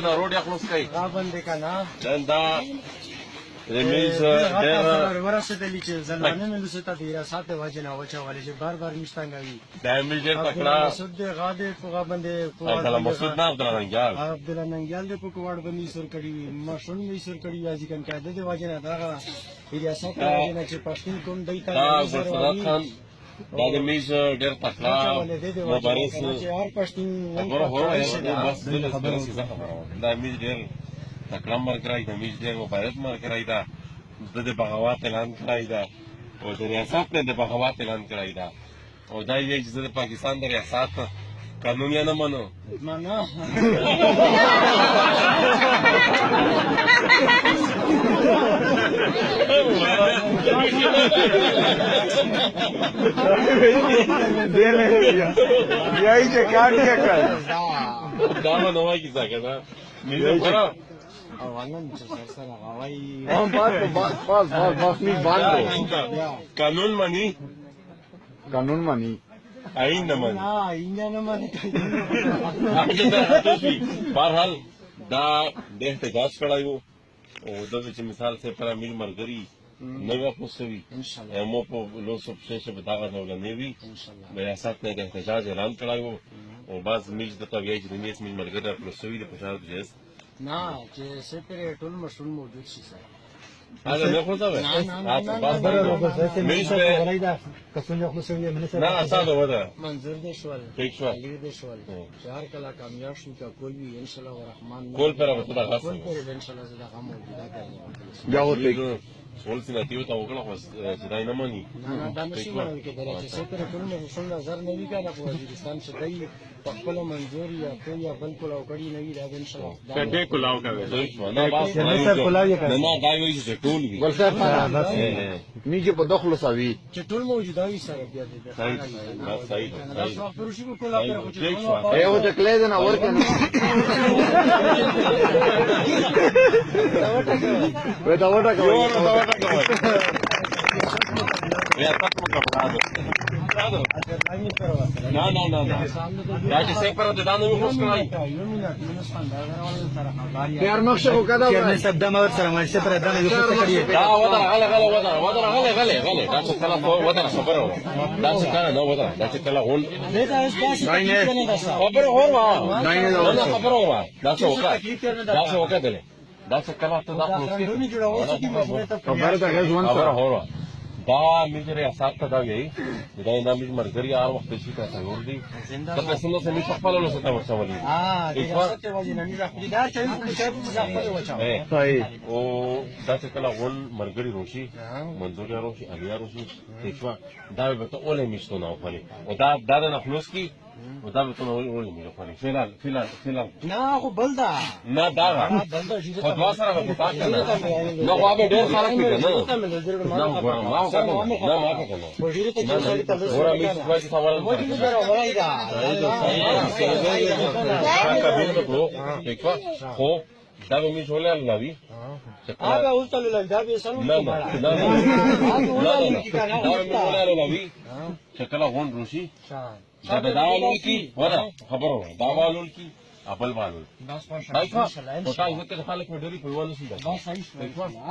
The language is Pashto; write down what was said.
دا روډ یا خلاص کوي غابندې کنه دا رمیز ورسېدلې چې زلمانه مې لوسه ته ډیره ساته واجب نه وچولې چې بار بار مشتنګوي دا مې ډېر تکړه مسعود دې غاده کو غابندې کو عبدالله مسعود نه عبدالله ننګیال دې په کوړ باندې سر کړی ماشون مې سر کړی یازي کن کاده دې واجب نه دا ریاست واجب نه چې پښتون کوم دای ته دا ګلفرات خان دا د میز ډېر تکړه مبارز هر پښتون خبره هو بس دې خبره دا میز ډېر تکړه مرګرای دا میز ډېر مبارز مرګرای دا د بغاوت اعلان کړی دا او د ریاست نه د بغاوت اعلان کړی دا او دا یې چې د پاکستان د ریاست قانون یې نه منو معنا یہی چې کاټ کې کړ دا نو وایي څنګه میز خورا اوانن چې سره غوي بس می باندې قانون مني قانون مانی آئین نه مني نه مانی بهرحال دا د احتجاج کړی وو او دغه چې مثال سے پر امیر مرګري نوې پوسوي مو په لوسو پښه په داغه ډول نه وی ریاست نه د احتجاج اعلان کړی وو او باز میج د توګه چې د میز مل مرګري پوسوي د پښه د نه چې سپره ټول مشول موجود شي سره هذا ما يخلص نه اساده ودا منظور دې شوال ٹھیک شو دې شوال شهر کلا کامیاب شو کا کول وی ان شاء الله الرحمن کول پر به تدا غاص کول پر ان شاء الله زدا غم موجوده کوي یا هو ول سنتیو ته وکړه خو ځای نه مانی نه دا نشي وایي چې درته سپره ټول مشول نظر نه وی کنه په وزیرستان چې دای په خپل منظور یا ته یا بل کول کړی نه وی دا ان شاء الله کډه کولاو کوي نه باس نه دا وایي چې ټول وی ول صاحب میجه په دخل ساوي چې ټول موجوده وي سره بیا دې صحیح دا څو پروشي کو کولا پر ٹھیک شو ایو ته کله نه اور کنه دا وټه کوي ya está como captado. No. Ya que sé, pero te dando un busco ahí. پیار مخشه کو کدا چې سب د مور سره مې سپره د نه یو څه کړی دا غله دا څه کلا ودا خبره دا څه کلا نو ودا دا څه کلا هون خبره هون ما نه خبره هون دا څه وکړه دا څه کلا ته دا خبره ده غزوان خبره هون دا مې ریاست ته دا وی دا نه مې مرګري هر وخت شي ته ور دي دا څه نو څه مې خپل له څه ورسولې ریاست ته وځي نه راځي دا چې په وچا صحیح او دا څه کله ون مرګري روشي منځوري روشي الیا روشي تشوا دا به ته اولې میشتو نه وخلي او دا نه خلاص کی او دا به ته اولې میشتو وخلي فعلا نه خو بل دا نه دا خو دا سره به پاتې نه نو هغه ډېر خلک دي نه ګورم ما کنه وزیر ته چې سړی ته ګورم می څه وایي سوال وایي دا وایي دا خو دا به می شولې لوي هغه اوس ته دا به سلام لوي شکل غون روشي دا به داولول کی ودا خبرو داولول کی ابل والول دا څه په شان دا څه خلک مې ډېری په ونه سي دا